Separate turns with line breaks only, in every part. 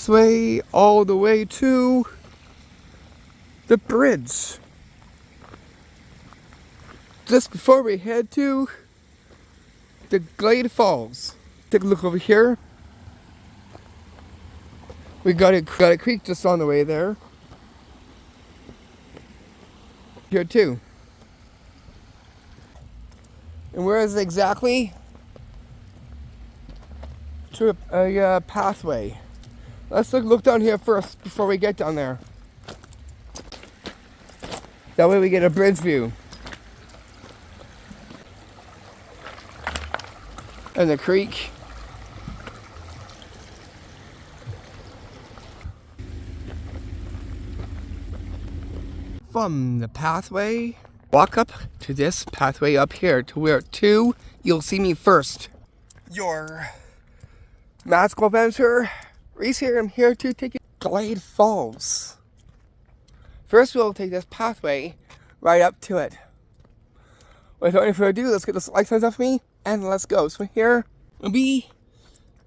pathway all the way to the bridge. Just before we head to the Glade Falls. Take a look over here. We got a creek just on the way there. Here too. And where is it exactly? To a pathway. Let's look down here first before we get down there. That way we get a bridge view. And the creek. From the pathway, walk up to this pathway up here to where you'll see me first. Your magical adventure, Reese here. I'm here to take you to Glade Falls. First we'll take this pathway right up to it. Without any further ado, let's get this light signs off me and let's go. So here will be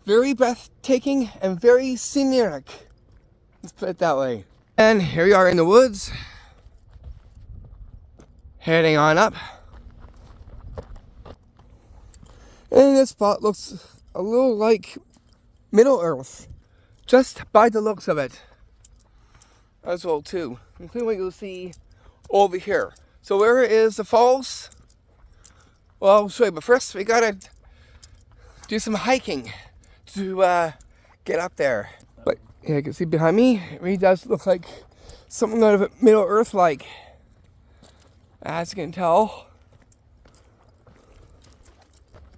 very breathtaking and very scenic. Let's put it that way. And here we are in the woods. Heading on up. And this spot looks a little like Middle Earth. Just by the looks of it. As well too. Including what you'll see over here. So where is the falls? Well, I'll show you, but first we gotta do some hiking to get up there. But yeah, you can see behind me, it really does look like something out of Middle Earth like. As you can tell.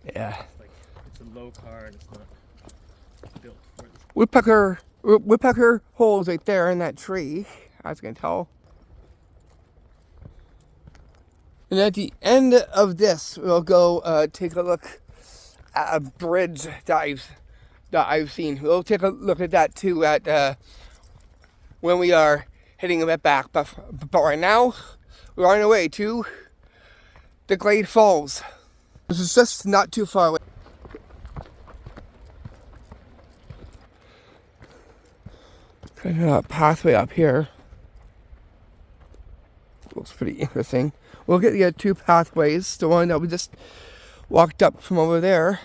Yeah.
It's a low car and it's not built for this.
Woodpecker holes right there in that tree, as you can tell. And at the end of this, we'll go take a look at a bridge that I've seen. We'll take a look at that too at when we are heading a bit back. But right now, we're on our way to the Glade Falls. This is just not too far away. Kind of a pathway up here. Looks pretty interesting. We'll get the two pathways. The one that we just walked up from over there.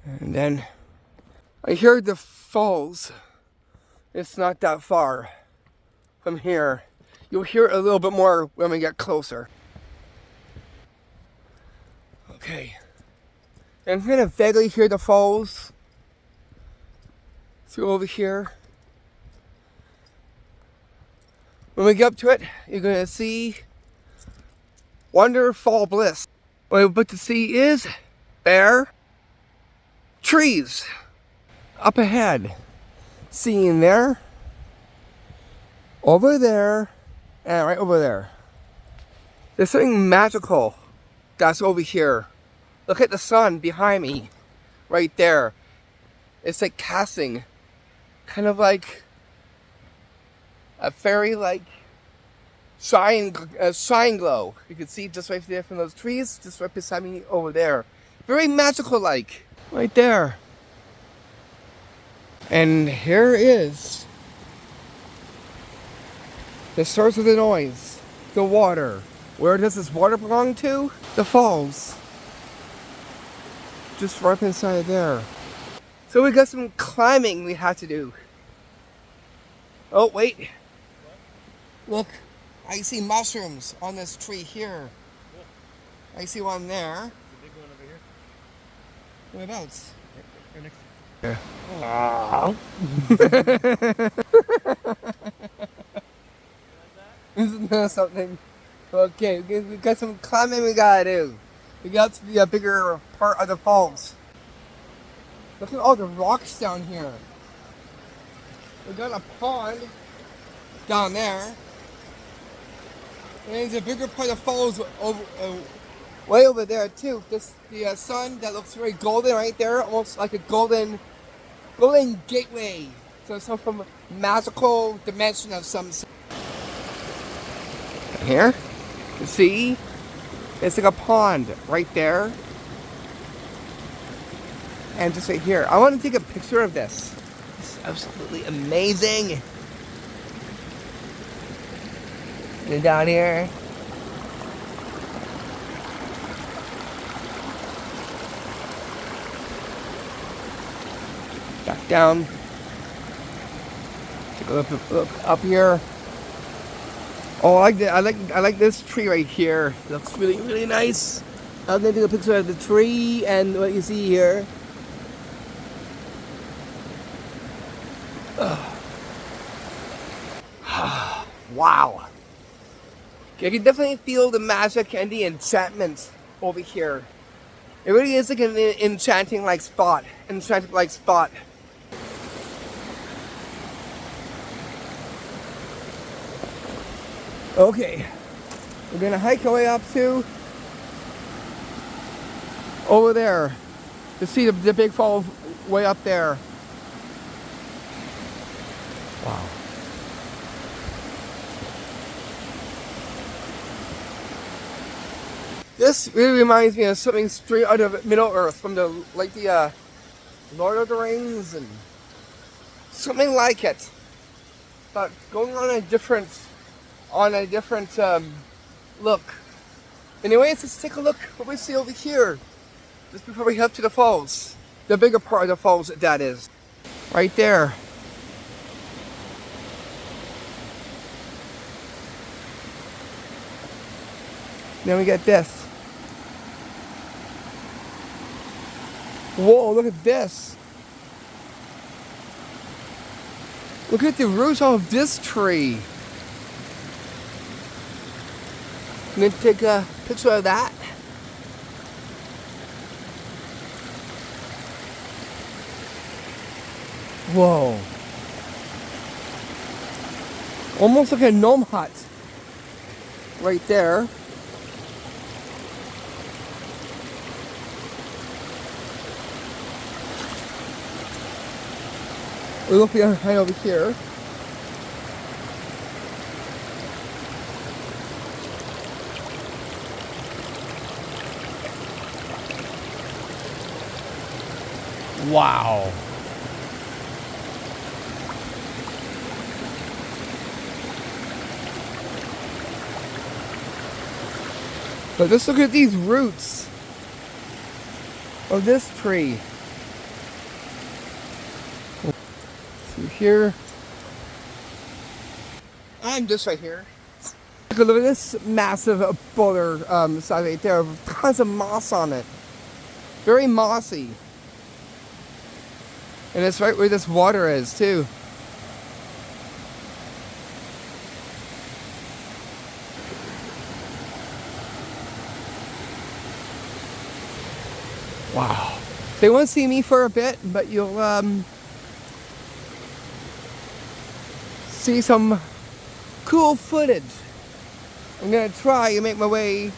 And then I heard the falls. It's not that far from here. You'll hear it a little bit more when we get closer. Okay. And I'm gonna vaguely hear the falls through over here. When we get up to it, you're gonna see wonderful bliss. What we're about to see is bare trees up ahead. Seeing there, over there, and right over there. There's something magical that's over here. Look at the sun behind me, right there. It's like casting, kind of like a fairy like shine glow. You can see just right there from those trees, just right beside me over there. Very magical like, right there. And here is the source of the noise, the water. Where does this water belong to? The falls. Just right inside there. So we got some climbing we have to do. Oh, wait. Look, I see mushrooms on this tree here. I see one there.
The big one over here.
Whereabouts?
Right next to
Yeah. Isn't that something? Okay, we got some climbing we gotta do. We got to the bigger part of the falls. Look at all the rocks down here. We got a pond down there. And there's a bigger part of the falls over, way over there too. This the sun that looks very golden right there, almost like a golden gateway. So some from a magical dimension of some sort. Here, you see, it's like a pond right there. And just right here, I want to take a picture of this. This is absolutely amazing. And down here. Back down. Take a look up here. Oh, I like this tree right here. It looks really nice. I'm gonna take a picture of the tree and what you see here. Wow. I can definitely feel the magic and the enchantment over here. It really is like an enchanting like spot. Enchanting like spot. Okay. We're gonna hike our way up to over there to see the big falls way up there. Wow. This really reminds me of something straight out of Middle Earth from the Lord of the Rings and something like it, but going on a different look. Anyways, let's take a look what we see over here just before we head to the falls. The bigger part of the falls, that is. Right there. Then we get this. Whoa, look at this. Look at the roots of this tree. I'm going to take a picture of that. Whoa. Almost like a gnome hut. Right there. We look behind over here. Wow. But just look at these roots of this tree. Through here. I'm just right here. Look at this massive boulder side right there. Tons of moss on it. Very mossy. And it's right where this water is too. Wow. They won't see me for a bit, but you'll see some cool footage. I'm gonna try and make my way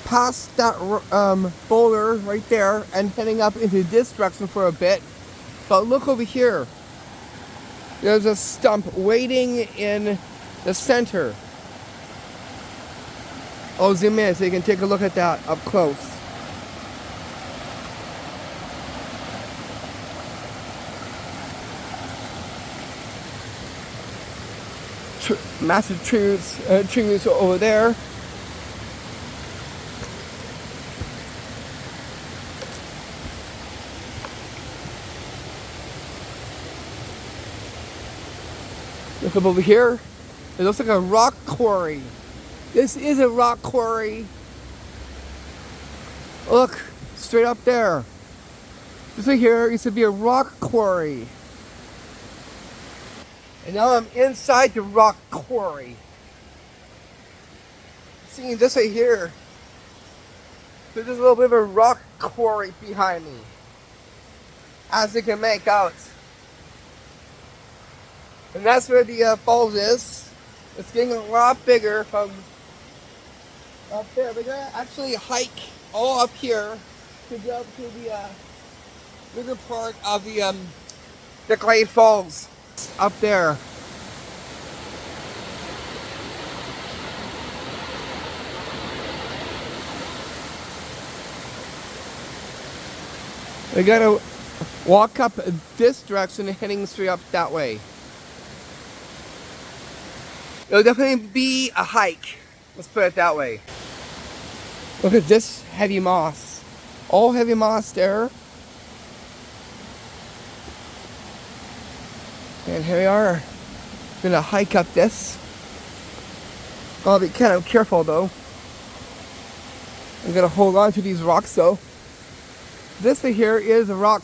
past that boulder right there and heading up into this direction for a bit. But look over here. There's a stump waiting in the center. I'll zoom in so you can take a look at that up close. Massive trees over there. Look up over here. It looks like a rock quarry. This is a rock quarry. Look, straight up there. This right here used to be a rock quarry. And now I'm inside the rock quarry. Seeing this right here. There's a little bit of a rock quarry behind me. As you can make out. And that's where the falls is. It's getting a lot bigger from up there. We're gonna actually hike all up here to go up to the bigger part of the Glade Falls. Up there. We gotta walk up this direction and heading straight up that way. It'll definitely be a hike. Let's put it that way. Look at this heavy moss. All heavy moss there. And here we are. Gonna hike up this. I'll be kind of careful though. I'm gonna hold on to these rocks though. This here is a rock.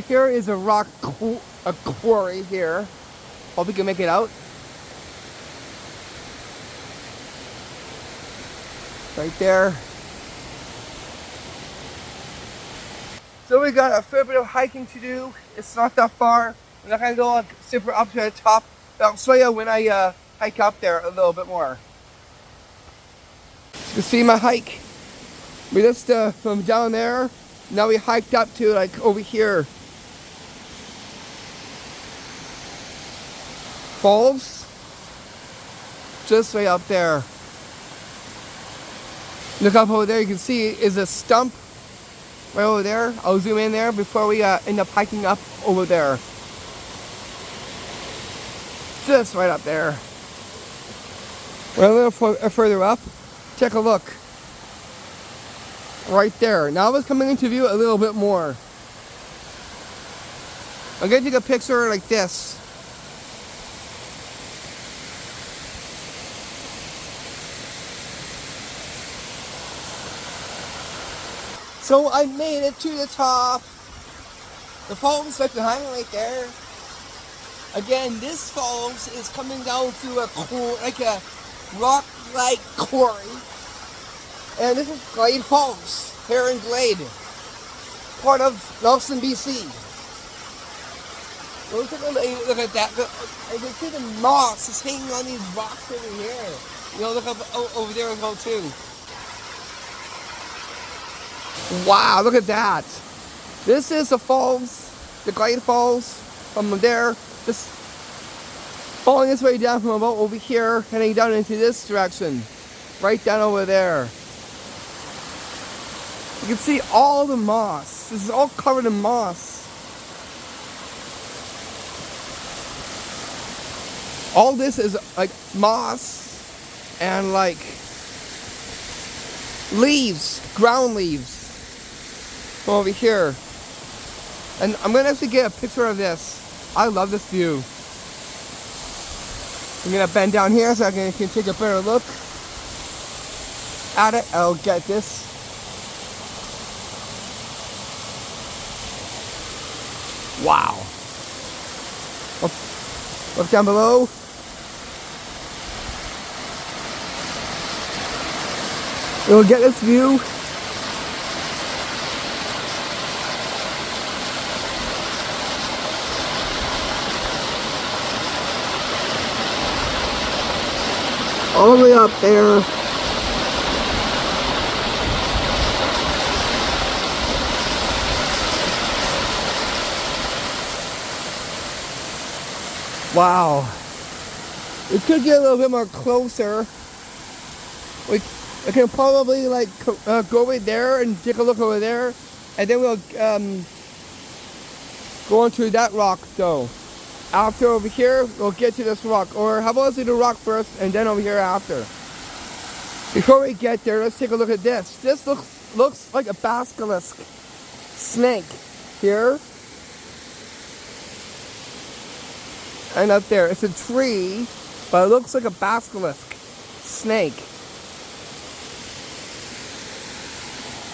Here is a quarry here. Hope we can make it out. Right there. So we got a fair bit of hiking to do. It's not that far. I'm not gonna go like super up to the top. But I'll show you when I hike up there a little bit more. You can see my hike. We just from down there. Now we hiked up to like over here. Falls. Just right up there. Look up over there, you can see is a stump right over there. I'll zoom in there before we end up hiking up over there. Just right up there. We're a little further up. Take a look. Right there. Now it's coming into view a little bit more. I'm going to take a picture like this. So I made it to the top. The falls right behind me right there. Again, this falls is coming down through a rock-like quarry. And this is Glade Falls here in Glade, part of Nelson, BC. Look at that. You can see the moss is hanging on these rocks over here. You know, look up over there as well too. Wow, look at that. This is the falls, the Glade Falls, from there. Just falling this way down from about over here, heading down into this direction. Right down over there. You can see all the moss. This is all covered in moss. All this is like moss and like leaves, ground leaves. From over here. And I'm gonna actually get a picture of this. I love this view. I'm gonna bend down here so I can take a better look at it. I'll get this. Wow. Look down below. We'll get this view. All the way up there. Wow. We could get a little bit more closer. I can probably like go over there and take a look over there, and then we'll go onto that rock though. After over here, we'll get to this rock. Or how about let's do the rock first and then over here after. Before we get there, let's take a look at this. This looks like a basilisk snake here. And up there, it's a tree, but it looks like a basilisk snake.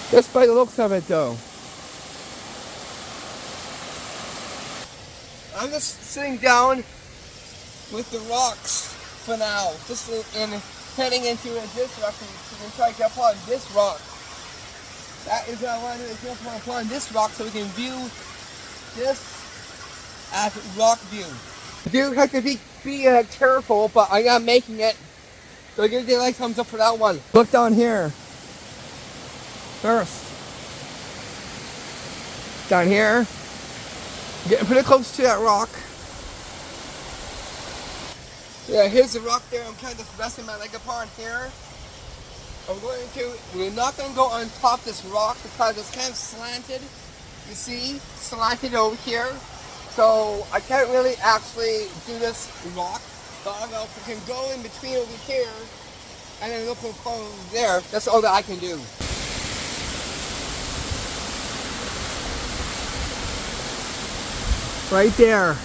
Just by the looks of it though. I'm just sitting down with the rocks for now, just in heading into this direction so we can try to get upon this rock. That is what I want to do, is get upon this rock so we can view this as rock view. I do have to be careful, but I am making it. So give the like thumbs up for that one. Look down here. First. Down here. Getting pretty close to that rock. Yeah, here's the rock there. I'm kind of just resting my leg upon here. We're not going to go on top of this rock because it's kind of slanted. you see, slanted over here. So I can't really actually do this rock, but I don't know if I can go in between over here and then look over there. That's all that I can do. Right there.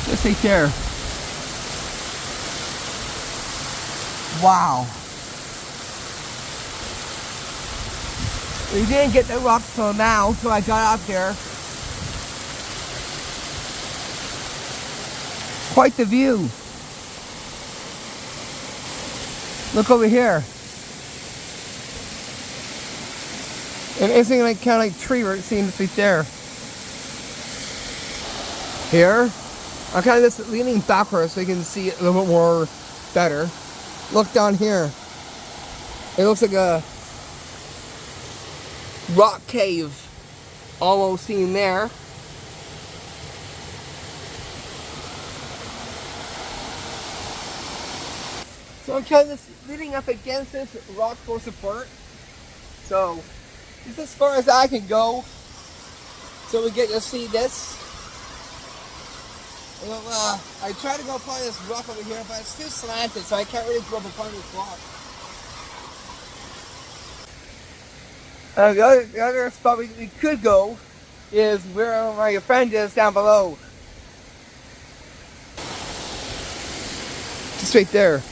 Just right there. Wow. We didn't get the rock till now, so I got up there. Quite the view. Look over here. And anything like kind of like tree root seems right there. Here, I'm kind of just leaning backwards so you can see it a little bit more better. Look down here. It looks like a rock cave almost seen there. So I'm kind of just leaning up against this rock for support. So this is as far as I can go. So we get to see this. Well, I try to go upon this rock over here, but it's too slanted, so I can't really go up upon this rock. The other spot we could go is where my friend is down below. Just right there.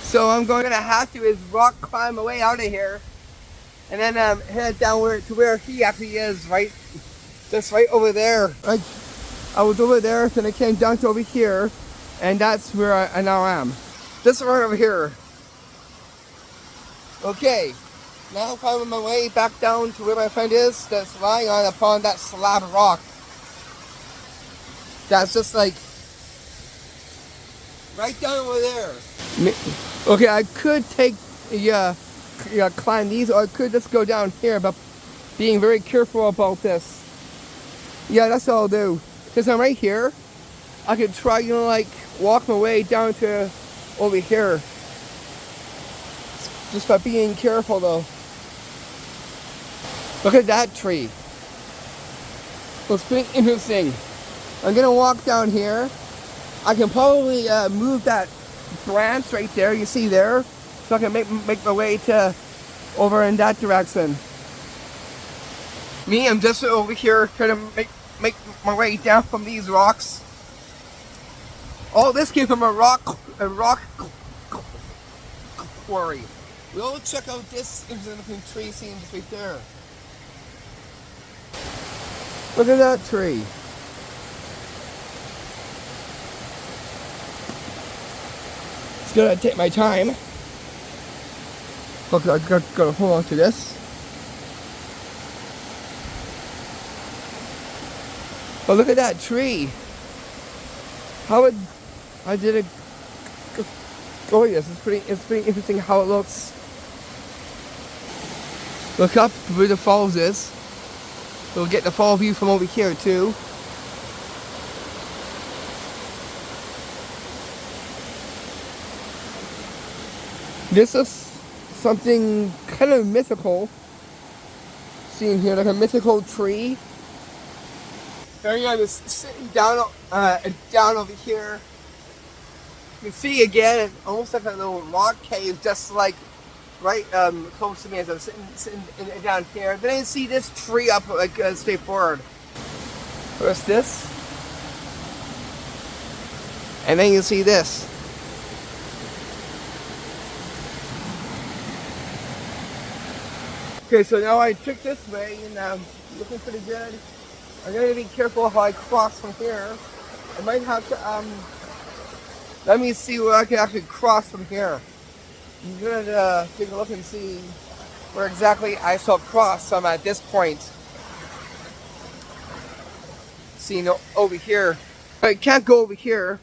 So I'm going to have to is rock climb my way out of here, and then head down to where he actually is, right, just right over there. I was over there, then I came down to over here, and that's where I now am. This right over here. Okay, now I'm climbing my way back down to where my friend is, that's lying upon that slab of rock. That's just like right down over there. Okay, I could climb these, or I could just go down here, but being very careful about this. Yeah, that's what I'll do. Because I'm right here, I could try, like walk my way down to over here. Just by being careful though. Look at that tree. Looks pretty interesting. I'm gonna walk down here. I can probably move that branch right there, you see there, so I can make my way to over in that direction. Me, I'm just over here trying to make my way down from these rocks. All this came from a rock quarry. We'll check out this interesting tree scene just right there. Look at that tree. Gonna take my time. Look, I gotta hold on to this. But look at that tree. How I did it. Oh yes, it's pretty interesting how it looks. Look up where the falls is. We'll get the fall view from over here too. This is something kind of mythical. Seen here, like a mythical tree. There you go, just sitting down, down over here. You can see again, almost like a little rock cave, just like right close to me as I'm sitting down here. Then I see this tree up like straight forward. What's this? And then you see this. Okay, so now I took this way and looking pretty good. I'm gonna be careful how I cross from here. I might have to let me see where I can actually cross from here. I'm gonna take a look and see where exactly I shall cross. So I'm at this point. See, over here. I can't go over here.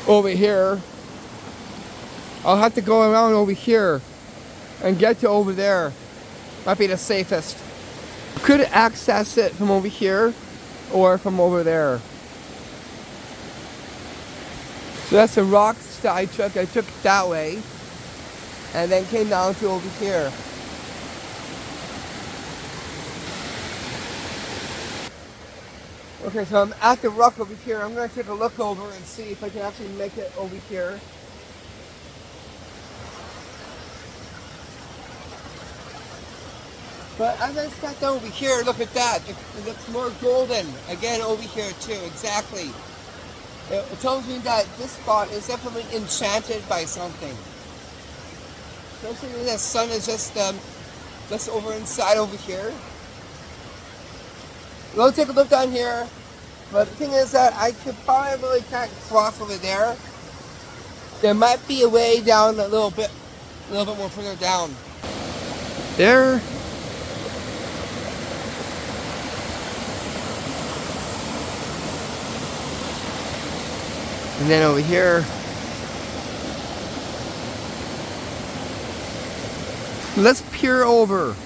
Over here. I'll have to go around over here. and get to over there. Might be the safest. Could access it from over here or from over there. So that's the rocks that I took. I took it that way and then came down to over here. Okay, so I'm at the rock over here. I'm going to take a look over and see if I can actually make it over here. But as I sat down over here, look at that. It looks more golden. Again, over here too, exactly. It tells me that this spot is definitely enchanted by something. Especially when the sun is just over inside over here. We'll take a look down here. But the thing is that I could probably can't cross over there. There might be a way down a little bit more further down. There. And then over here. Let's peer over.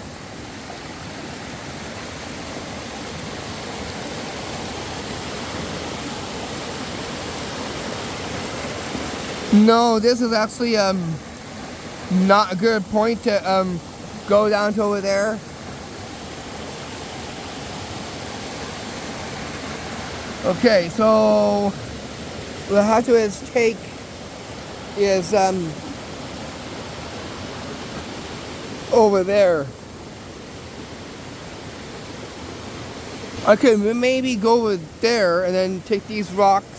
No, this is actually not a good point to go down to over there. Okay, so what I have to take is over there. I could maybe go over there and then take these rocks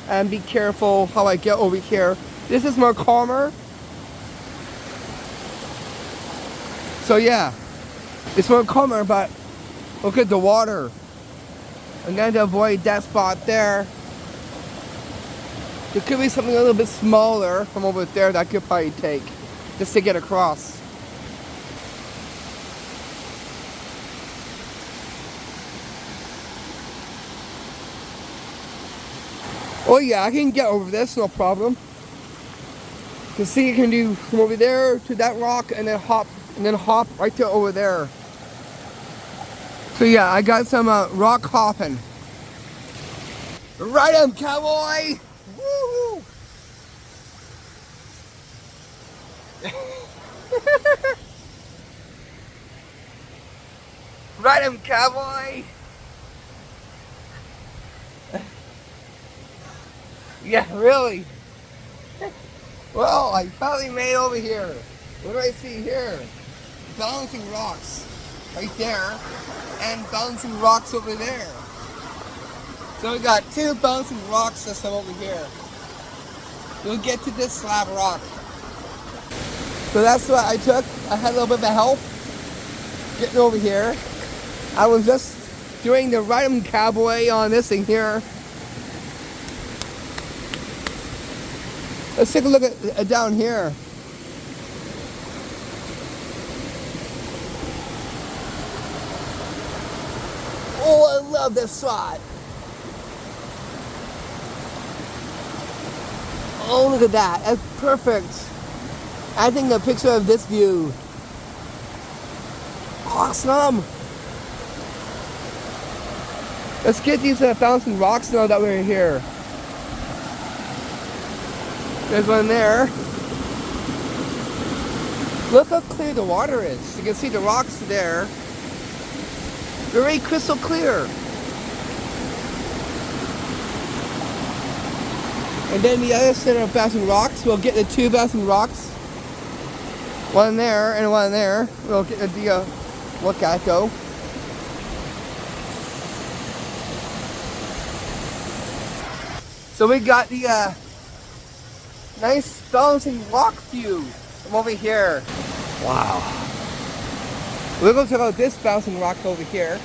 and be careful how I get over here. This is more calmer. So yeah, it's more calmer, but look at the water. And then to avoid that spot there, there could be something a little bit smaller from over there that I could probably take just to get across. Oh yeah, I can get over this, no problem. You can see you can do from over there to that rock and then hop right to over there. So yeah, I got some rock hopping. Right on, cowboy! Woo! Right on, cowboy! Yeah, really? Well, I finally made over here. What do I see here? Balancing rocks right there and balancing rocks over there. So we got two balancing rock system over here. We'll get to this slab rock. So that's what I took. I had a little bit of help getting over here. I was just doing the right cowboy on this thing here. Let's take a look at down here. Oh, I love this spot. Oh, look at that. That's perfect. I think a picture of this view. Awesome. Let's get these bouncing rocks now that we're here. There's one there. Look how clear the water is. You can see the rocks there. Very crystal clear. And then the other set of bouncing rocks, we'll get the two bouncing rocks. One there and one there. We'll get the look at though. So we got the nice bouncing rock view from over here. Wow. We're going to check out this bouncing rock over here.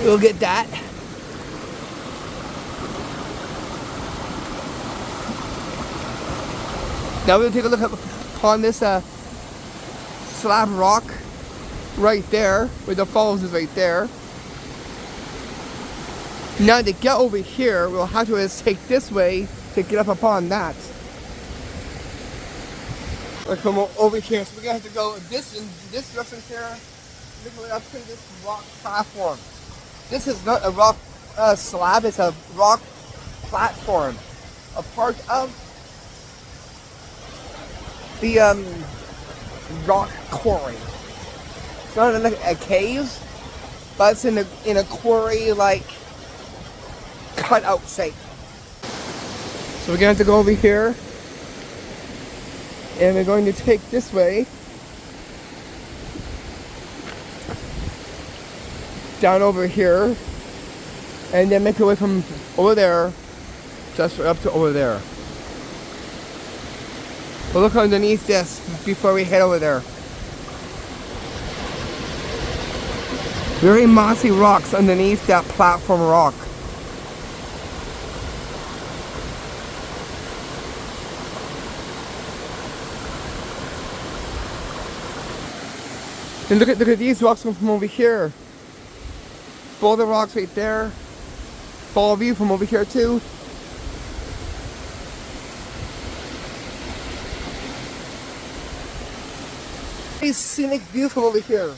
We'll get that. Now we'll take a look upon this slab rock right there, where the falls is right there. Now to get over here, we'll have to just take this way to get up upon that. Let's come over here. So we're gonna have to go this in this direction here, make our way up to this rock platform. This is not a rock slab, it's a rock platform. A part of the rock quarry. It's not like a cave, but it's in a quarry like cutout shape. So we're gonna have to go over here, and we're going to take this way down over here, and then make our way from over there just up to over there. We'll look underneath this before we head over there. Very mossy rocks underneath that platform rock. And look at these rocks from over here. Boulder rocks right there. Fall view from over here too. A scenic view from over here.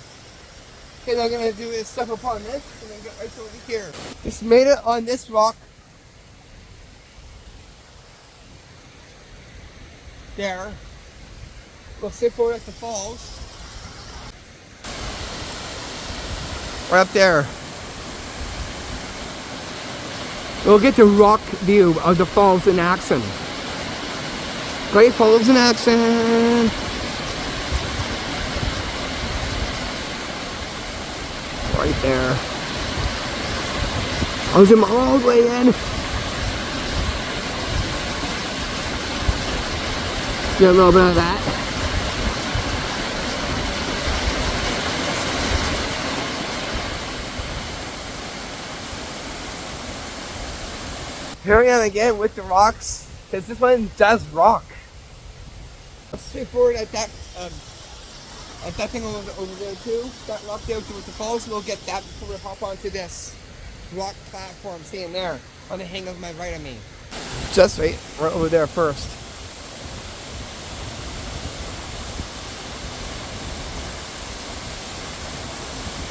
Okay, now I'm gonna do is step upon this and then get right to over here. Just made it on this rock. There. We'll sit forward at the falls. Right up there. We'll get the rock view of the falls in action. Great falls in action. Right there. I'll zoom all the way in. Get a little bit of that. Here I am again with the rocks, because this one does rock. Let's straight forward at that thing over there too. That rock there with the falls. We'll get that before we hop onto this rock platform seeing there on the hang of my right of me. Just right over there first.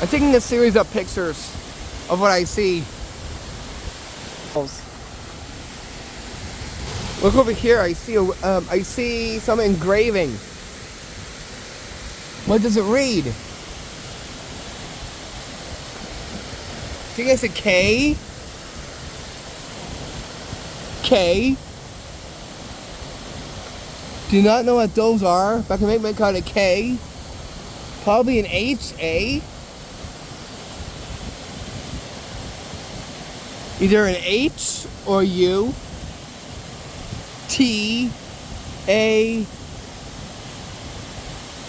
I'm taking a series of pictures of what I see. Look over here. I see some engraving. What does it read? I think it's a K. K. Do not know what those are, but I can make out a K. Probably an H, A. Either an H or U. T A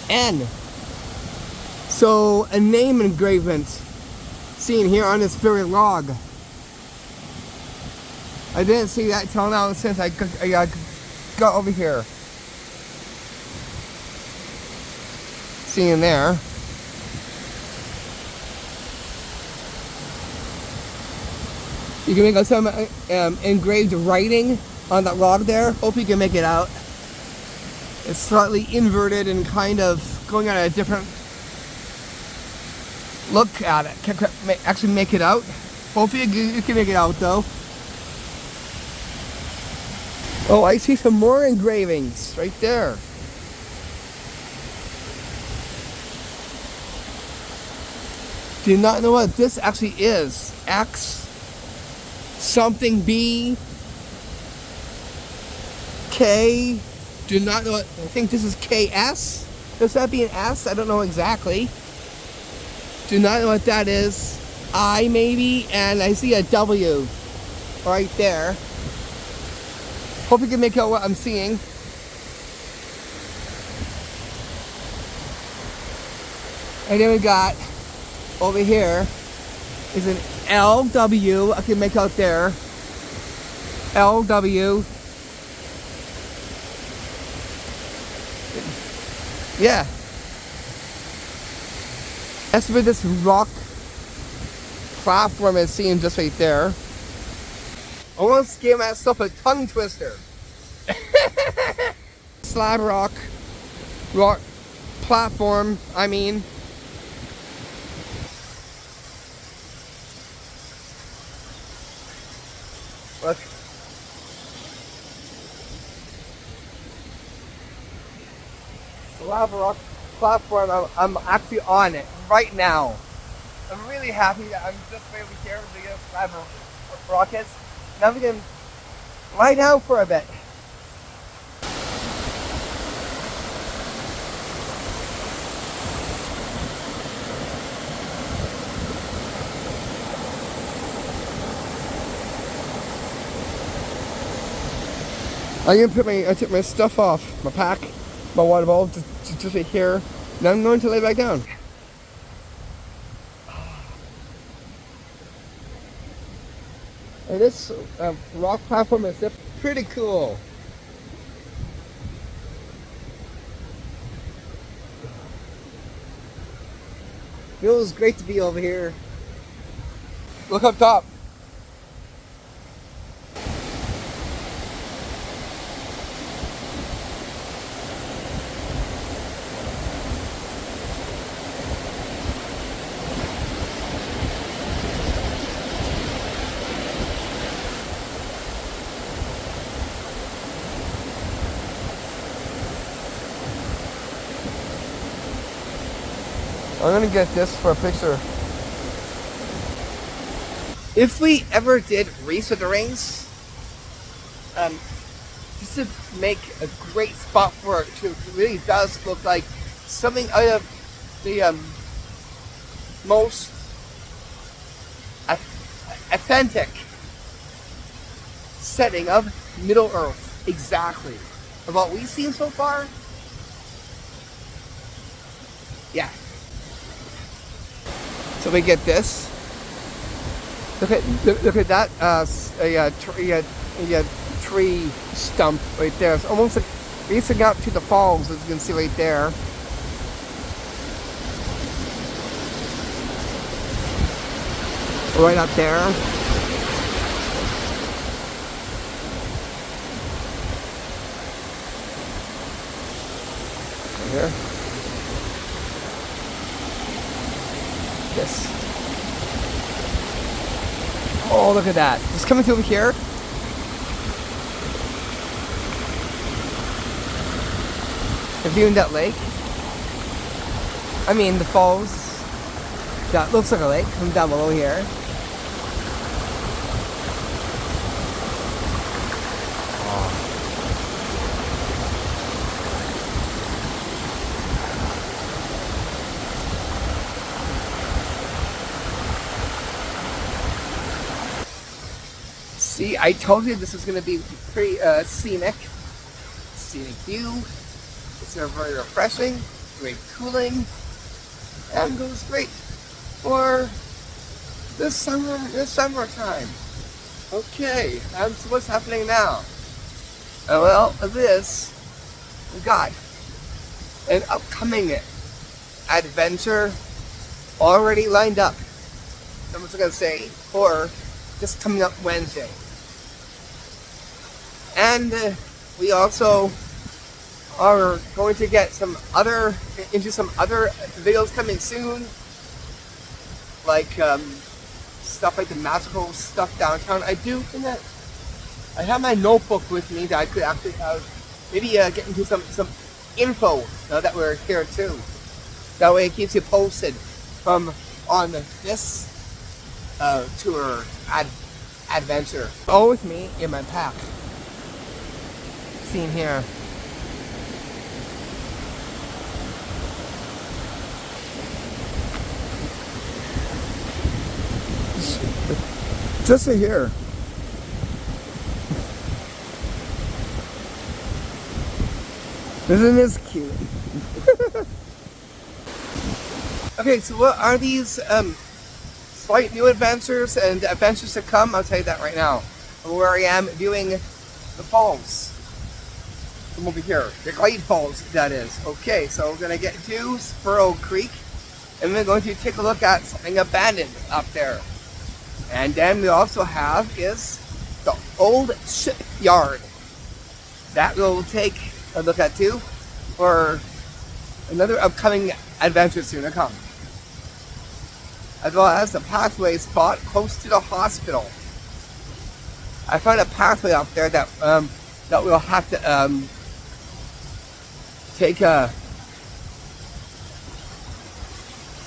N. So a name engravement seen here on this very log. I didn't see that till now since I got over here. Seeing there. You can make out some engraved writing on that log there. Hope you can make it out. It's slightly inverted and kind of going on a different look at it. Can't actually make it out. Hopefully you can make it out though. Oh, I see some more engravings right there. Do not know what this actually is. X something B K. Do not know what, I think this is KS. Does that be an S? I don't know exactly. Do not know what that is. I maybe, and I see a W right there. Hope you can make out what I'm seeing. And then we got over here is an LW. I can make out there. LW. Yeah. That's where this rock platform is seen just right there. Almost gave myself a tongue twister. Slab rock platform, I mean. Look. Lava rock platform, I'm actually on it right now. I'm really happy that I'm just right over here with the lava rockets. Now we can lie down for a bit. I took my stuff off, my pack, my water bottle, just right here. Now I'm going to lay back down. And this rock platform is pretty cool. Feels great to be over here. Look up top. I'm gonna get this for a picture. If we ever did race with the rings, this would make a great spot for it too. It really does look like something out of the most authentic setting of Middle Earth. Exactly. Of what we've seen so far, yeah. So we get this. Look at that tree stump right there. It's almost like reaching out to the falls, as you can see right there. Right up there. Right here. This. Oh, look at that. Just coming through here. And viewing that lake. I mean, the falls. That looks like a lake from down below here. See, I told you this was going to be pretty scenic view. It's very refreshing, very cooling, and goes great for this summertime. Okay, so what's happening now? Well, we got an upcoming adventure already lined up. I'm just going to say, for this coming up Wednesday. And we also are going to get into some other videos coming soon, like stuff like the magical stuff downtown. I do think that I have my notebook with me that I could actually maybe get into some info now that we're here too. That way it keeps you posted on this tour adventure. All with me in my pack. Seen here. Just right here. Isn't this cute? Okay, so what are these slight new adventures and adventures to come? I'll tell you that right now. Where I am viewing the falls from over here, the Glade Falls, that is. Okay, so we're gonna get to Sparrow Creek, and we're going to take a look at something abandoned up there. And then we also have is old shipyard. That we'll take a look at too, for another upcoming adventure soon to come. As well as the pathway spot close to the hospital. I found a pathway up there that we'll have to take a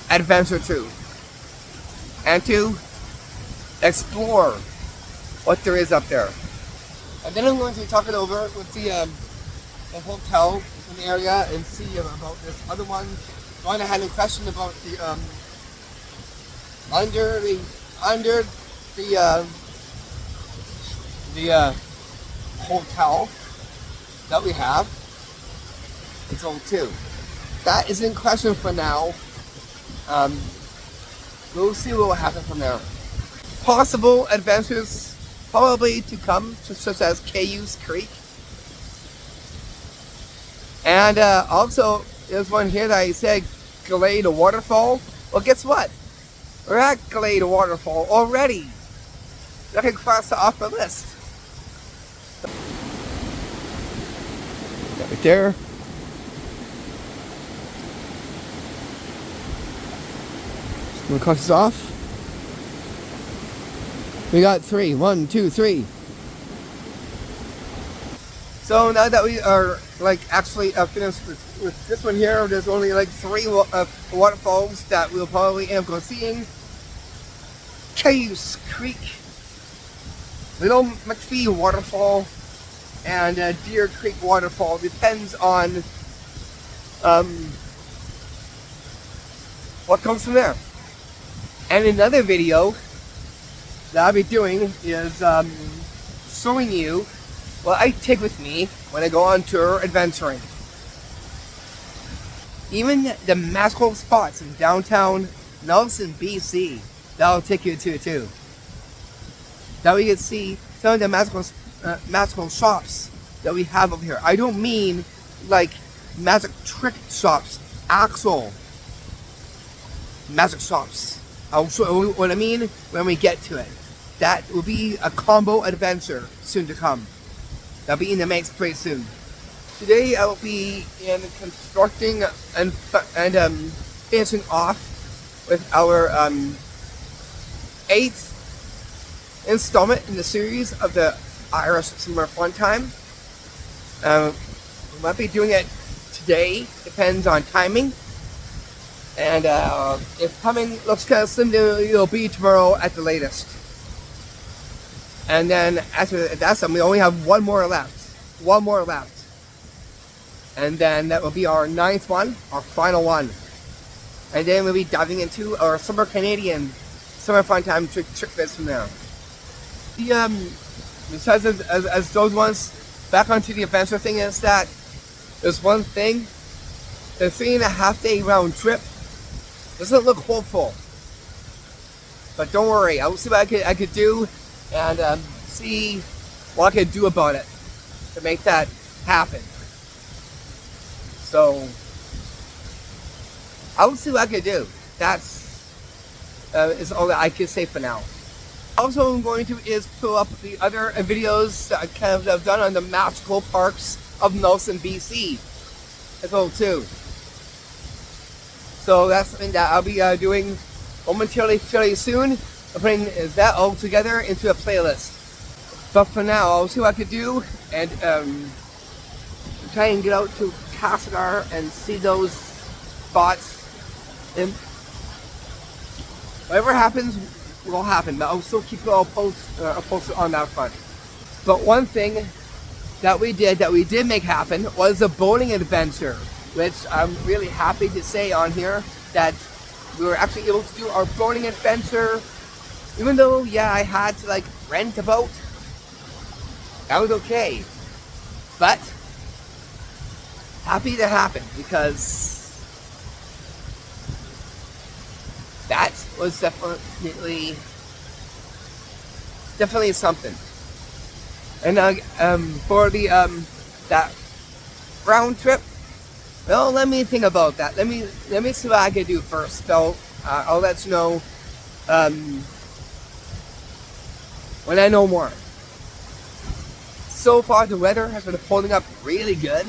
adventure to, and to explore what there is up there. And then I'm going to be talking over with the hotel in the area and see about this other one. One I had a question about the under the hotel that we have. It's on 2. That is in question for now. We'll see what will happen from there. Possible adventures probably to come, such as Cayuse Creek. And also, there's one here that I said Glade Waterfall. Well, guess what? We're at Glade Waterfall already. That can cross off the list. Right there. Just gonna cross this off. We got 3. 1, 2, 3. So now that we are actually finished with this one here, there's only 3 waterfalls that we'll probably end up going seeing. Cayuse Creek, Little McPhee Waterfall, and Deer Creek Waterfall. Depends on what comes from there. And another video that I'll be doing is showing you what I take with me when I go on tour adventuring. Even the magical spots in downtown Nelson, BC, that'll take you to too. That we can see some of the magical shops that we have over here. I don't mean magic trick shops, actual magic shops. I'll show you what I mean when we get to it. That will be a combo adventure soon to come. That'll be in the mix pretty soon. Today I will be in constructing and finishing off with our 8th installment in the series of the Irish Summer Fun Time. We might be doing it today, depends on timing. And if timing looks kind of slim, it'll be tomorrow at the latest. And then after that, we only have one more left. And then that will be our 9th one, our final one. And then we'll be diving into our Summer Canadian Summer Fun Time trick bits from there. Besides as those ones, back onto the adventure thing is that there's one thing. The 3.5 day round trip doesn't look hopeful. But don't worry, I'll see what I could do and see what I could do about it to make that happen. So I'll see what I could do. That's is all that I can say for now. Also, I'm going to pull up the other videos that I kind of have done on the magical parks of Nelson, BC as well too. So that's something that I'll be doing momentarily, fairly soon. I'm putting that all together into a playlist. But for now, I'll see what I could do and try and get out to Castlegar and see those spots. And whatever happens will happen, but I'll still keep you all posted on that front. But one thing that we did make happen was a boating adventure, which I'm really happy to say on here that we were actually able to do our boating adventure. Even though, yeah, I had to rent a boat, that was okay. But happy to happen because that was definitely something. And for the that round trip, well, let me think about that. Let me see what I can do first. So I'll let you know when I know more. So far the weather has been holding up really good.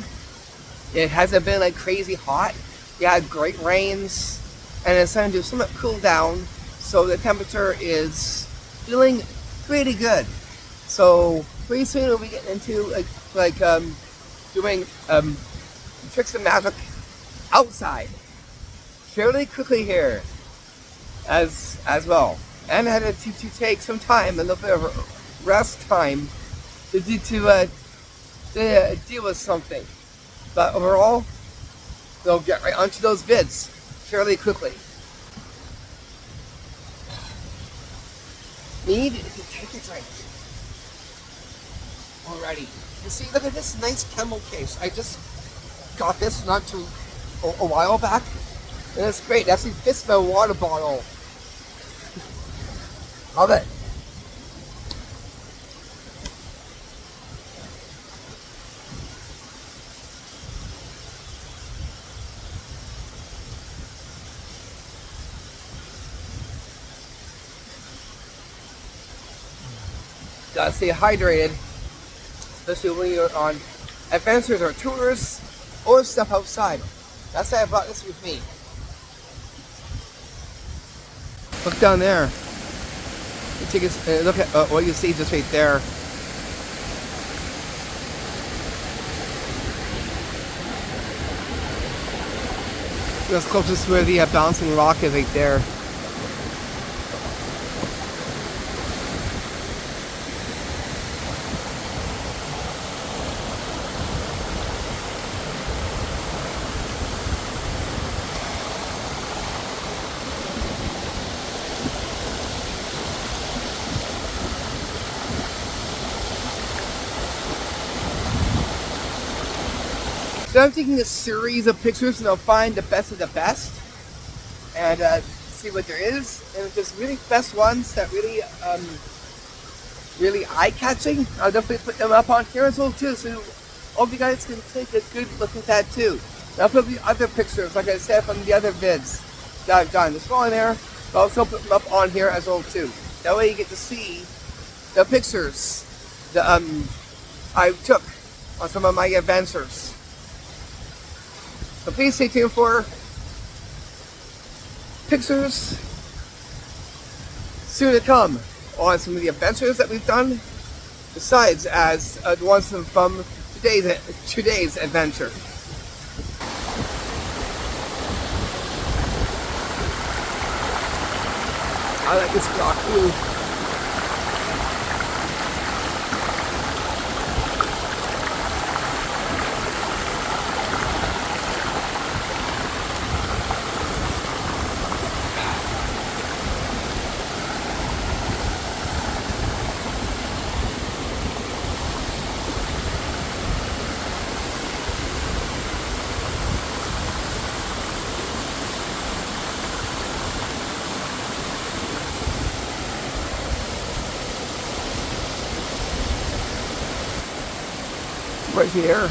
It hasn't been like crazy hot. We had great rains, and it's starting to somewhat cool down, so the temperature is feeling pretty good. So pretty soon we'll be getting into doing tricks and magic outside fairly quickly here as well. And I had to take some time, a little bit of rest time to deal with something. But overall, they'll get right onto those vids fairly quickly. Need to take a drink. Alrighty. You see, look at this nice camel case. I just got this not too a while back, and it's great. It actually fits my water bottle. Love it. Gotta stay hydrated, especially when you're on adventures or tours or stuff outside. That's why I brought this with me. Look down there. You take a look at what you see just right there. That's closest where the bouncing rock is right there. So I'm taking a series of pictures, and I'll find the best of the best and see what there is. And if there's really best ones that really eye-catching, I'll definitely put them up on here as well too, so all of you guys can take a good look at that too. And I'll put the other pictures, like I said, from the other vids that I've done. There's one there, but I'll also put them up on here as well too. That way you get to see the pictures that I took on some of my adventures. So please stay tuned for pictures soon to come on some of the adventures that we've done, besides as the ones from today's adventure. I like this rock too. Right here.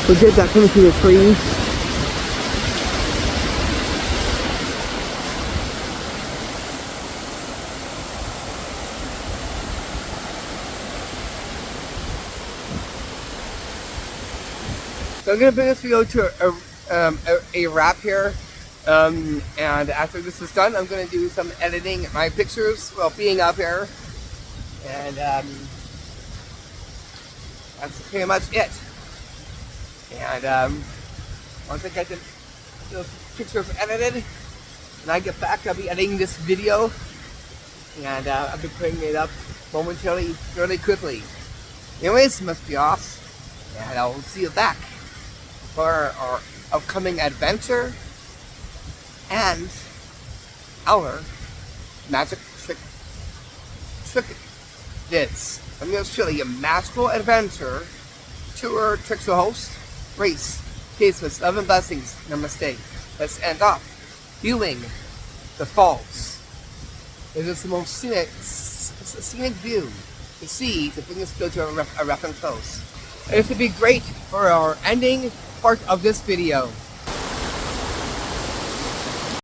We did that coming through the trees. So I'm going to bring this video to a wrap here, and after this is done, I'm going to do some editing my pictures while being up here, and that's pretty much it. And once I get those pictures edited and I get back, I'll be editing this video, and I'll be putting it up momentarily, fairly quickly. Anyways, must be off, and I'll see you back for our upcoming adventure and our magic trick vids. I'm going to show you a magical adventure, tour, tricks to host, race, peace with love and blessings, namaste. Let's end off viewing the falls. It is the most scenic view to see to bring this video to a rough and close. It would be great for our ending part of this video.